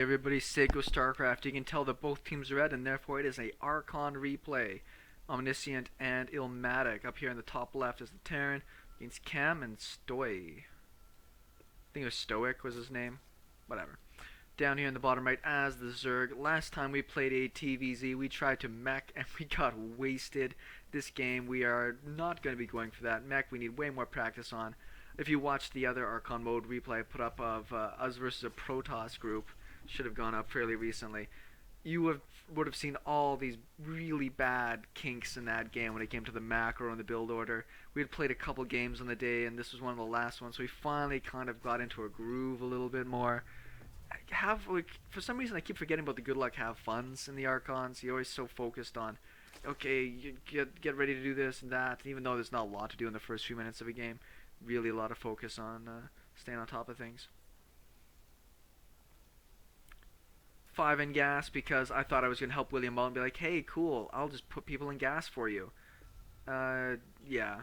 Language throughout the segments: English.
Everybody, SeKo Starcraft. You can tell that both teams are red, and therefore it is a Archon replay. Omniscient and Illmatic. Up here in the top left is the Terran against Cam and Stoy. I think it was Stoic was his name. Whatever. Down here in the bottom right as the Zerg. Last time we played a TVZ, we tried to mech and we got wasted. This game, we are not going to be going for that. Mech, we need way more practice on. If you watched the other Archon mode replay I put up of us versus a Protoss group, should have gone up fairly recently, you would have seen all these really bad kinks in that game when it came to the macro and the build order. We had played a couple games on the day, and this was one of the last ones, so we finally kind of got into a groove a little bit more. For some reason I keep forgetting about the good luck have funs in the Archons. You're always so focused on, okay, you get ready to do this and that, even though there's not a lot to do in the first few minutes of a game. Really a lot of focus on staying on top of things. 5 in gas because I thought I was going to help William out and be like, hey, cool, I'll just put people in gas for you. Yeah.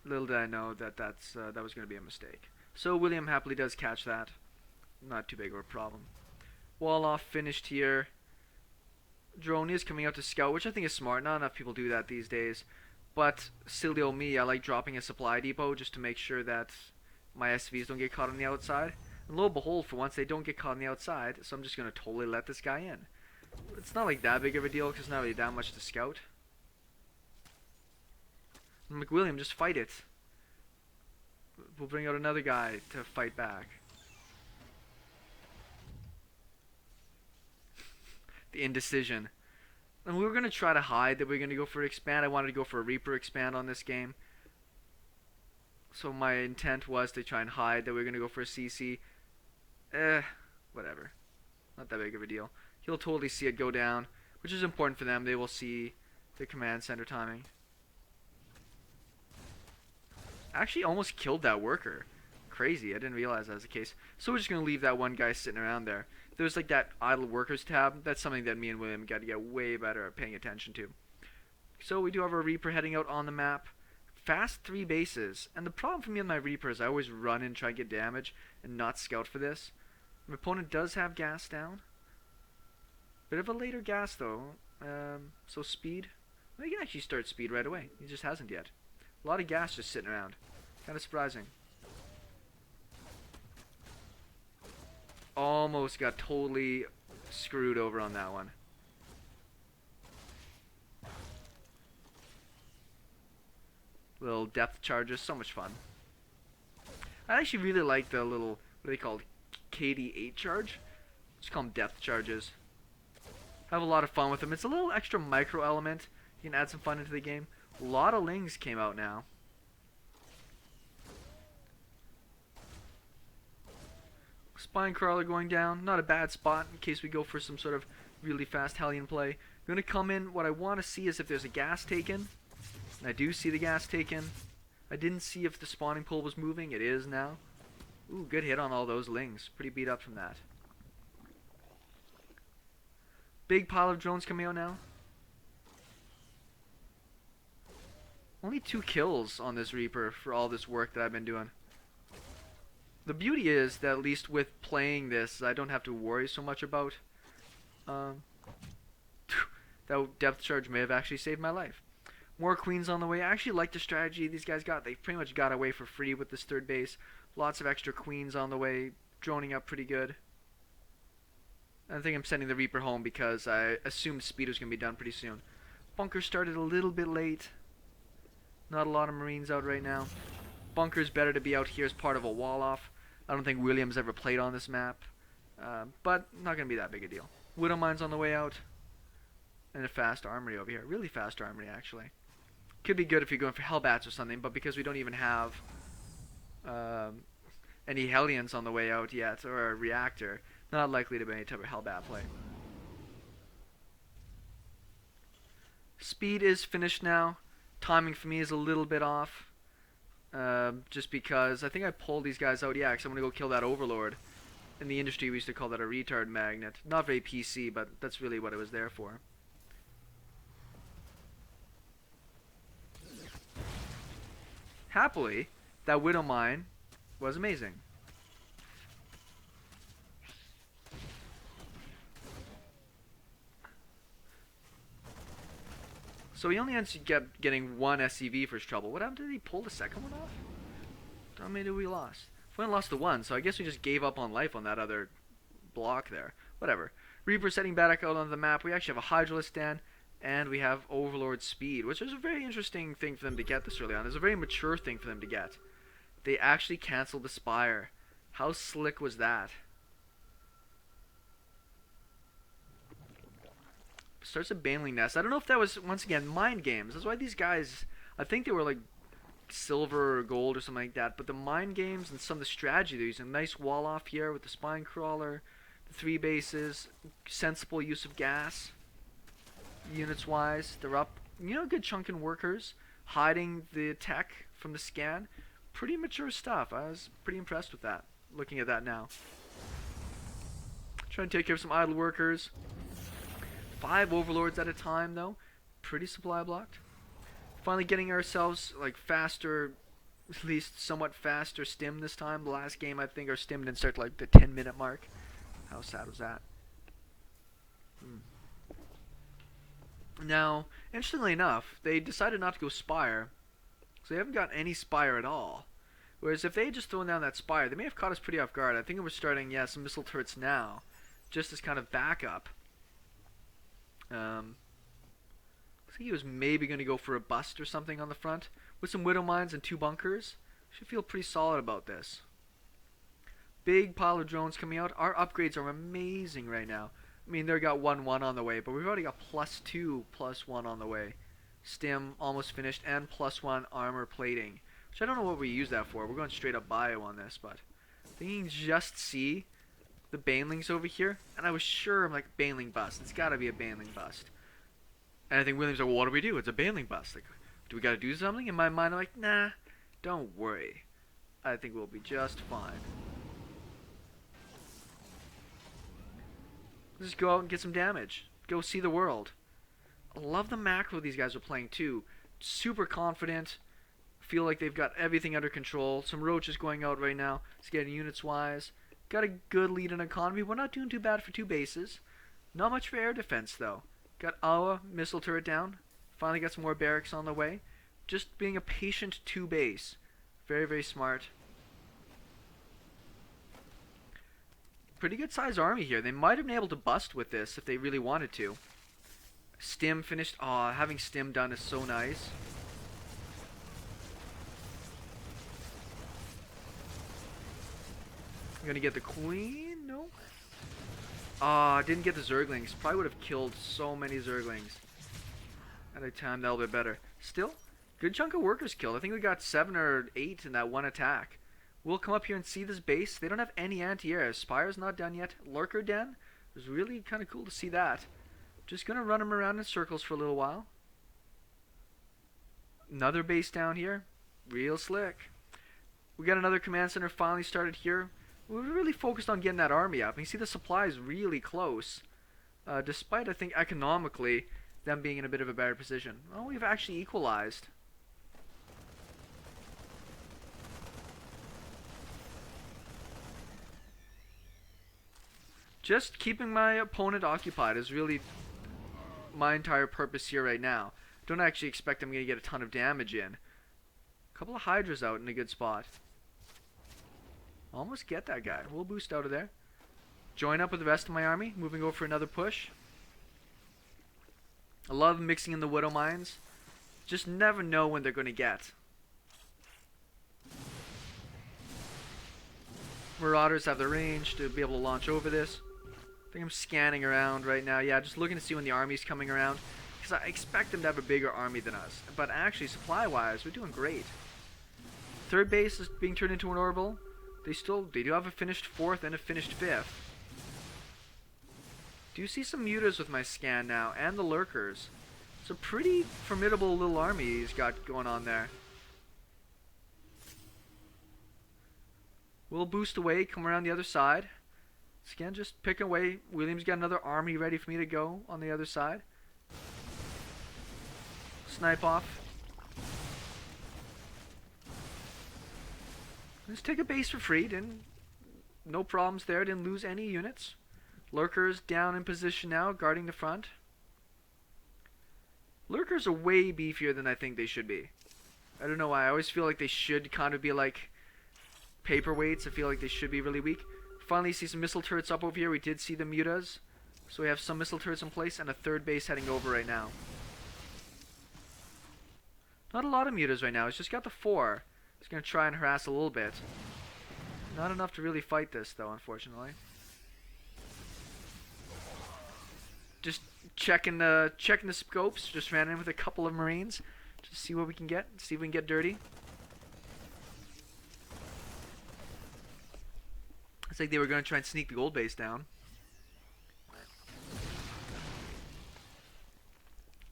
Little did I know that that was going to be a mistake. So William happily does catch that. Not too big of a problem. Wall off finished here. Drone is coming out to scout, which I think is smart. Not enough people do that these days. But silly old me, I like dropping a supply depot just to make sure that my SVs don't get caught on the outside. And lo and behold, for once they don't get caught on the outside, so I'm just going to totally let this guy in. It's not like that big of a deal because it's not really that much to scout. McWilliam, just fight it. We'll bring out another guy to fight back. The indecision. And we were going to try to hide that we were going to go for expand. I wanted to go for a Reaper expand on this game. So my intent was to try and hide that we were going to go for a CC. Whatever. Not that big of a deal. He'll totally see it go down, which is important for them. They will see the command center timing. Actually almost killed that worker. Crazy, I didn't realize that was the case. So we're just going to leave that one guy sitting around there. There's like that idle workers tab. That's something that me and William got to get way better at paying attention to. So we do have our Reaper heading out on the map. Fast 3 bases. And the problem for me with my Reaper is I always run and try to get damage and not scout for this. My opponent does have gas down. Bit of a later gas though. So speed. Well, he can actually start speed right away. He just hasn't yet. A lot of gas just sitting around. Kind of surprising. Almost got totally screwed over on that one. Little depth charges, so much fun. I actually really like the little, what are they called, KD8 charge? Just call them depth charges. Have a lot of fun with them. It's a little extra micro element. You can add some fun into the game. A lot of Lings came out now. Spine crawler going down. Not a bad spot in case we go for some sort of really fast Hellion play. I'm going to come in. What I want to see is if there's a gas taken. And I do see the gas taken. I didn't see if the spawning pool was moving. It is now. Ooh, good hit on all those Lings. Pretty beat up from that. Big pile of drones coming out now. Only 2 kills on this Reaper for all this work that I've been doing. The beauty is that at least with playing this, I don't have to worry so much about that depth charge may have actually saved my life. More queens on the way. I actually like the strategy these guys got. They pretty much got away for free with this 3rd base. Lots of extra queens on the way, droning up pretty good. I think I'm sending the Reaper home because I assumed speed was going to be done pretty soon. Bunker started a little bit late. Not a lot of Marines out right now. Bunker's better to be out here as part of a wall off. I don't think William's ever played on this map. But not going to be that big a deal. Widowmines on the way out. And a fast armory over here. Really fast armory actually. Could be good if you're going for Hellbats or something, but because we don't even have any Hellions on the way out yet, or a reactor, not likely to be any type of Hellbat play. Speed is finished now. Timing for me is a little bit off. Just because I think I pulled these guys out, yeah, because I'm going to go kill that Overlord. In the industry we used to call that a retard magnet. Not very PC, but that's really what it was there for. Happily, that Widow Mine was amazing. So he only ends up getting one SCV for his trouble. What happened? Did he pull the second one off? How many did we lost? We only lost the one, so I guess we just gave up on life on that other block there. Whatever. Reaper setting back out on the map. We actually have a Hydralisk stand, and we have Overlord speed, which is a very interesting thing for them to get this early on. It's a very mature thing for them to get. They actually canceled the Spire. How slick was that? Starts a Baneling Nest. I don't know if that was, once again, mind games. That's why these guys, I think they were like silver or gold or something like that. But the mind games and some of the strategy they're using. Nice wall off here with the Spine Crawler, the 3 bases, sensible use of gas. Units wise, they're up, you know, a good chunk in workers, hiding the tech from the scan. Pretty mature stuff. I was pretty impressed with that, looking at that now. Trying to take care of some idle workers. 5 overlords at a time though. Pretty supply blocked. Finally getting ourselves like faster, at least somewhat faster stim this time. The last game I think our stim didn't start like the 10-minute mark. How sad was that? Now, interestingly enough, they decided not to go Spire. So they haven't got any Spire at all. Whereas if they had just thrown down that Spire, they may have caught us pretty off guard. I think it was starting, yeah, some missile turrets now. Just as kind of backup. I think he was maybe going to go for a bust or something on the front. With some widowmines and 2 bunkers. Should feel pretty solid about this. Big pile of drones coming out. Our upgrades are amazing right now. I mean, they've got 1-1 on the way, but we've already got +2, +1 on the way. Stim almost finished, and +1 armor plating. Which I don't know what we use that for. We're going straight up bio on this, but I think you can just see the Banelings over here, and I was sure, I'm like, Baneling bust. It's got to be a Baneling bust. And I think William's like, well, what do we do? It's a Baneling bust. Like, do we got to do something? In my mind, I'm like, nah, don't worry. I think we'll be just fine. Let's just go out and get some damage. Go see the world. I love the macro these guys are playing too. Super confident. Feel like they've got everything under control. Some roaches going out right now. It's getting units wise. Got a good lead in economy. We're not doing too bad for 2 bases. Not much for air defense though. Got our missile turret down. Finally got some more barracks on the way. Just being a patient 2 base. Very, very smart. Pretty good size army here. They might have been able to bust with this if they really wanted to. Stim finished. Aw, having Stim done is so nice. I'm gonna get the queen? No. Ah, didn't get the Zerglings. Probably would have killed so many Zerglings. Had I timed that a little bit better. Still, good chunk of workers killed. I think we got 7 or 8 in that one attack. We'll come up here and see this base. They don't have any anti-air. Spire's not done yet. Lurker den. It was really kind of cool to see that. Just gonna run them around in circles for a little while. Another base down here. Real slick. We got another command center finally started here. We were really focused on getting that army up. And you see the supply is really close. Despite, I think, economically, them being in a bit of a better position. Well, we've actually equalized. Just keeping my opponent occupied is really my entire purpose here right now. Don't actually expect I'm going to get a ton of damage in. A couple of Hydras out in a good spot. Almost get that guy. We'll boost out of there. Join up with the rest of my army. Moving over for another push. I love mixing in the widowmines. Just never know when they're going to get. Marauders have the range to be able to launch over this. I think I'm scanning around right now. Yeah, just looking to see when the army's coming around. Because I expect them to have a bigger army than us. But actually, supply-wise, we're doing great. Third base is being turned into an orbital. They do have a finished 4th and a finished 5th. Do see some mutas with my scan now, and the Lurkers. It's a pretty formidable little army he's got going on there. We'll boost away, come around the other side. Again, just pick away. William's got another army ready for me to go on the other side. Snipe off. Let's take a base for free. No problems there. Didn't lose any units. Lurkers down in position now, guarding the front. Lurkers are way beefier than I think they should be. I don't know why. I always feel like they should kind of be like paperweights. I feel like they should be really weak. Finally see some missile turrets up over here. We did see the mutas. So we have some missile turrets in place and a third base heading over right now. Not a lot of mutas right now. It's just got the 4. It's going to try and harass a little bit. Not enough to really fight this though, unfortunately. Just checking the scopes. Just ran in with a couple of marines. Just see what we can get. See if we can get dirty. It's like they were going to try and sneak the gold base down.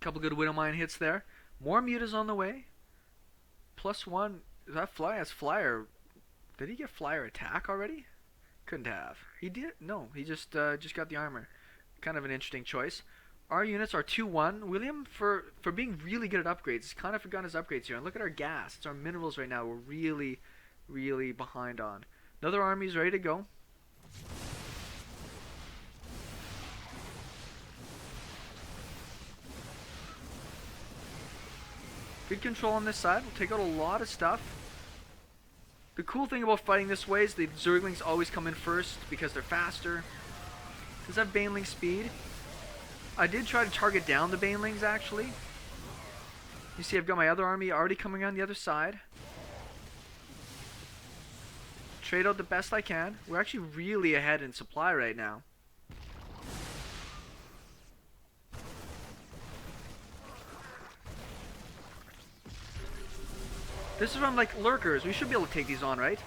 Couple good widowmine hits there. More mutas on the way. +1. Is that fly? That's flyer. Did he get flyer attack already? Couldn't have. He did. No, he just got the armor. Kind of an interesting choice. Our units are 2-1. William, for being really good at upgrades, has kind of forgotten his upgrades here. And look at our gas. It's our minerals right now. We're really, really behind on. Another army's ready to go. Good control on this side. We'll take out a lot of stuff. The cool thing about fighting this way is the Zerglings always come in first because they're faster. Does have Baneling speed. I did try to target down the Banelings actually. You see I've got my other army already coming on the other side. Trade out the best I can. We're actually really ahead in supply right now. This is where I'm like, Lurkers, we should be able to take these on, right?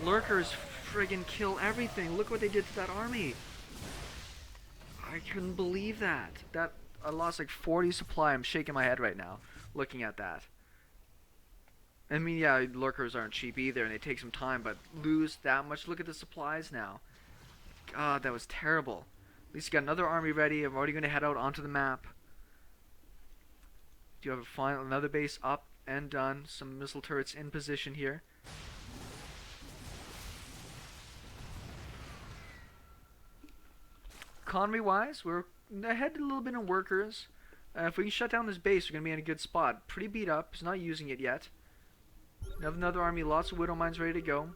Lurkers friggin' kill everything. Look what they did to that army. I couldn't believe that. I lost like 40 supply. I'm shaking my head right now looking at that. I mean, yeah, Lurkers aren't cheap either and they take some time, but lose that much. Look at the supplies now. God, that was terrible. At least you got another army ready. I'm already going to head out onto the map. Do you have another base up and done? Some missile turrets in position here. Economy wise, we're ahead a little bit in workers. If we can shut down this base, we're going to be in a good spot. Pretty beat up. He's not using it yet. We have another army, lots of widowmines ready to go.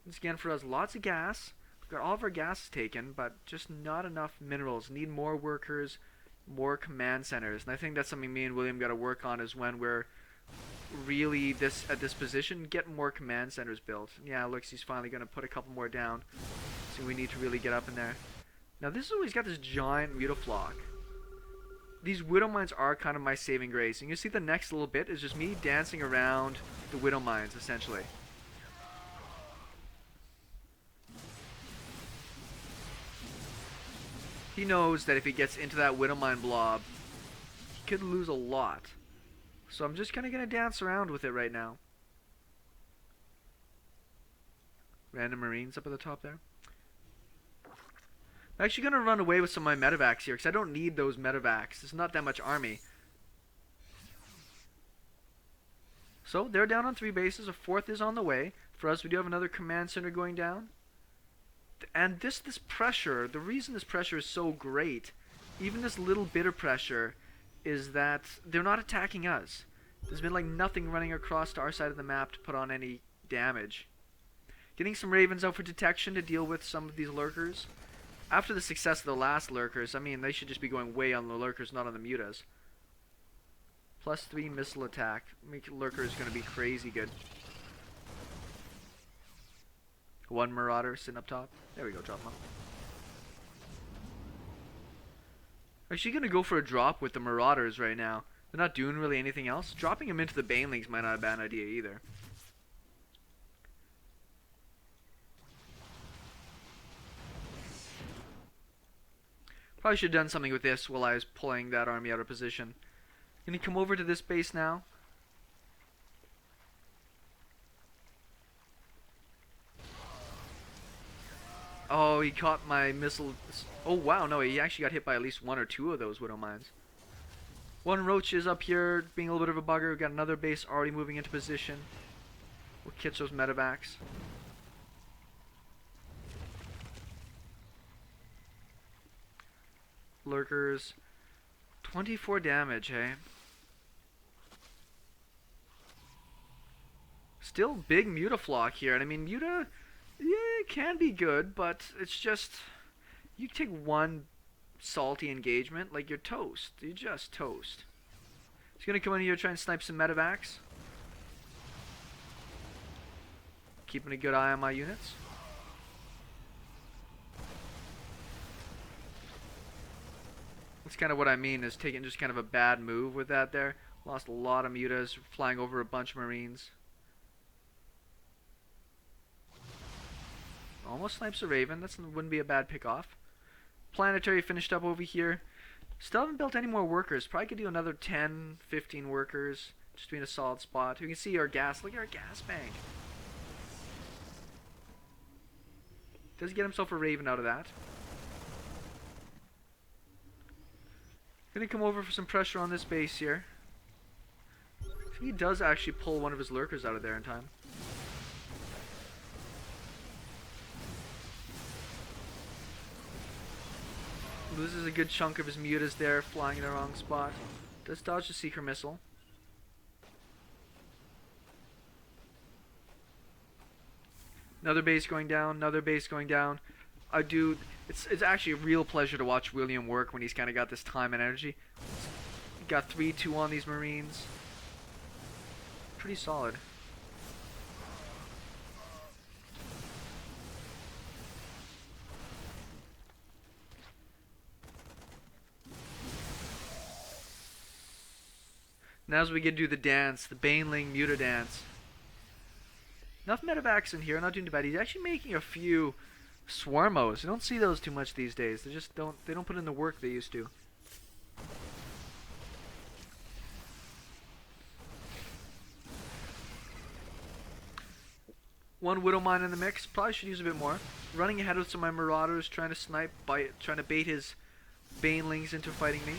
Once again, for us, lots of gas. We've got all of our gas taken, but just not enough minerals. Need more workers, more command centers. And I think that's something me and William got to work on, is when we're really at this position, get more command centers built. Yeah, looks he's finally going to put a couple more down. So we need to really get up in there. Now this is where he's got this giant mutaflock. These widowmines are kind of my saving grace. And you see the next little bit is just me dancing around the widowmines, essentially. He knows that if he gets into that widowmine blob, he could lose a lot. So I'm just kind of going to dance around with it right now. Random marines up at the top there. I'm actually going to run away with some of my medevacs here, because I don't need those medevacs. There's not that much army. So they're down on 3 bases. A 4th is on the way. For us, we do have another command center going down. And this pressure, the reason this pressure is so great, even this little bit of pressure, is that they're not attacking us. There's been like nothing running across to our side of the map to put on any damage. Getting some ravens out for detection to deal with some of these lurkers. After the success of the last lurkers, I mean, they should just be going way on the lurkers, not on the mutas. +3 missile attack. Make lurkers going to be crazy good. 1 marauder sitting up top. There we go, drop him off. Actually going to go for a drop with the marauders right now. They're not doing really anything else. Dropping them into the banelings might not be a bad idea either. Probably should have done something with this while I was pulling that army out of position. Gonna come over to this base now. Oh, he caught my missile. Oh wow, no, he actually got hit by at least 1 or 2 of those widowmines. 1 roach is up here being a little bit of a bugger. We've got another base already moving into position. We'll catch those medevacs. Lurkers. 24 damage, hey? Still big Mutaflock here, and I mean, Muta, yeah, it can be good, but it's just, you take one salty engagement, like you're toast. You're just toast. He's gonna come in here, try and snipe some medevacs. Keeping a good eye on my units. That's kind of what I mean, is taking just kind of a bad move with that there. Lost a lot of mutas, flying over a bunch of marines. Almost snipes a raven, that wouldn't be a bad pick off. Planetary finished up over here. Still haven't built any more workers. Probably could do another 10, 15 workers. Just be in a solid spot. You can see our gas. Look at our gas bank. Does get himself a raven out of that. Gonna come over for some pressure on this base here. He does actually pull one of his lurkers out of there in time. Loses a good chunk of his mutas there, flying in the wrong spot. Does dodge the Seeker missile. Another base going down, another base going down. It's actually a real pleasure to watch William work when he's kind of got this time and energy. Got 3-2 on these marines. Pretty solid. Now as we get to do the dance, the Baneling Muta dance. Enough medevacs in here, not doing too bad. He's actually making a few swarmos. You don't see those too much these days. They don't put in the work they used to. One widowmine in the mix. Probably should use a bit more. Running ahead with some of my marauders, trying to snipe, trying to bait his banelings into fighting me.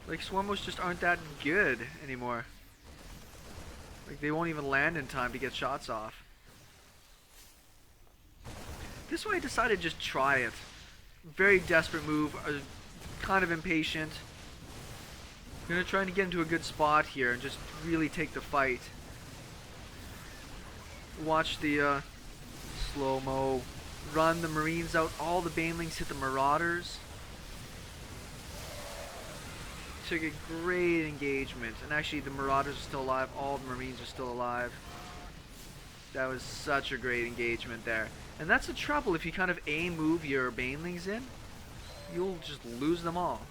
Like, swarmos just aren't that good anymore. Like, they won't even land in time to get shots off. This one I decided to just try it. Very desperate move. Kind of impatient. I'm gonna try to get into a good spot here and just really take the fight. Watch the slow-mo. Run the marines out. All the banelings hit the marauders. Took a great engagement, and actually the marauders are still alive. All the marines are still alive. That was such a great engagement there, and that's the trouble if you kind of move your banelings in, you'll just lose them all.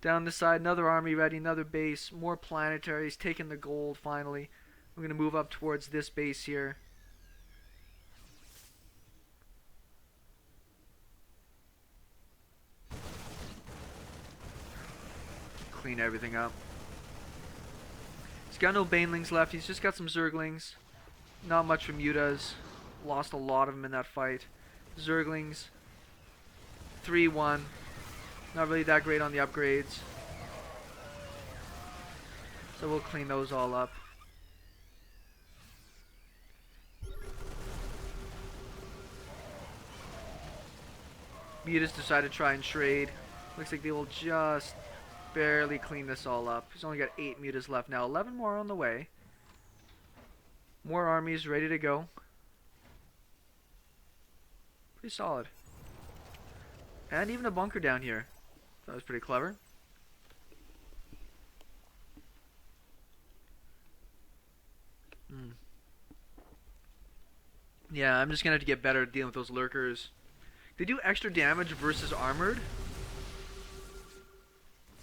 Down this side, another army ready, another base, more planetaries, taking the gold finally. We're gonna move up towards this base here. Clean everything up. He's got no banelings left. He's just got some zerglings. Not much from mutas. Lost a lot of them in that fight. Zerglings. 3-1. Not really that great on the upgrades. So we'll clean those all up. Mutas decided to try and trade. Looks like they will just barely clean this all up. He's only got 8 mutas left now. 11 more on the way. More armies ready to go. Pretty solid. And even a bunker down here. That was pretty clever. Yeah, I'm just gonna have to get better at dealing with those lurkers. They do extra damage versus armored.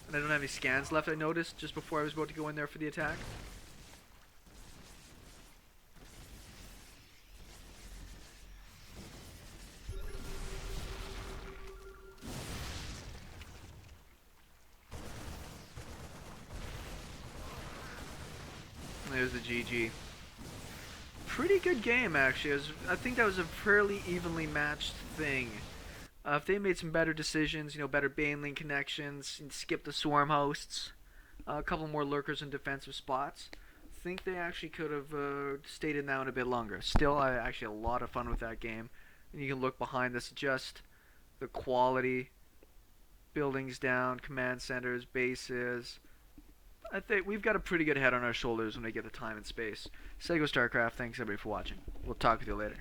And I don't have any scans left, I noticed, just before I was about to go in there for the attack. There's the GG. Pretty good game, actually. I think that was a fairly evenly matched thing. If they made some better decisions, you know, better baneling connections, and skip the swarm hosts, a couple more lurkers in defensive spots, I think they actually could have stayed in that one a bit longer. Still, I actually had a lot of fun with that game. And you can look behind this, just the quality, buildings down, command centers, bases. I think we've got a pretty good head on our shoulders when we get the time and space. SeKo Starcraft, thanks everybody for watching. We'll talk with you later.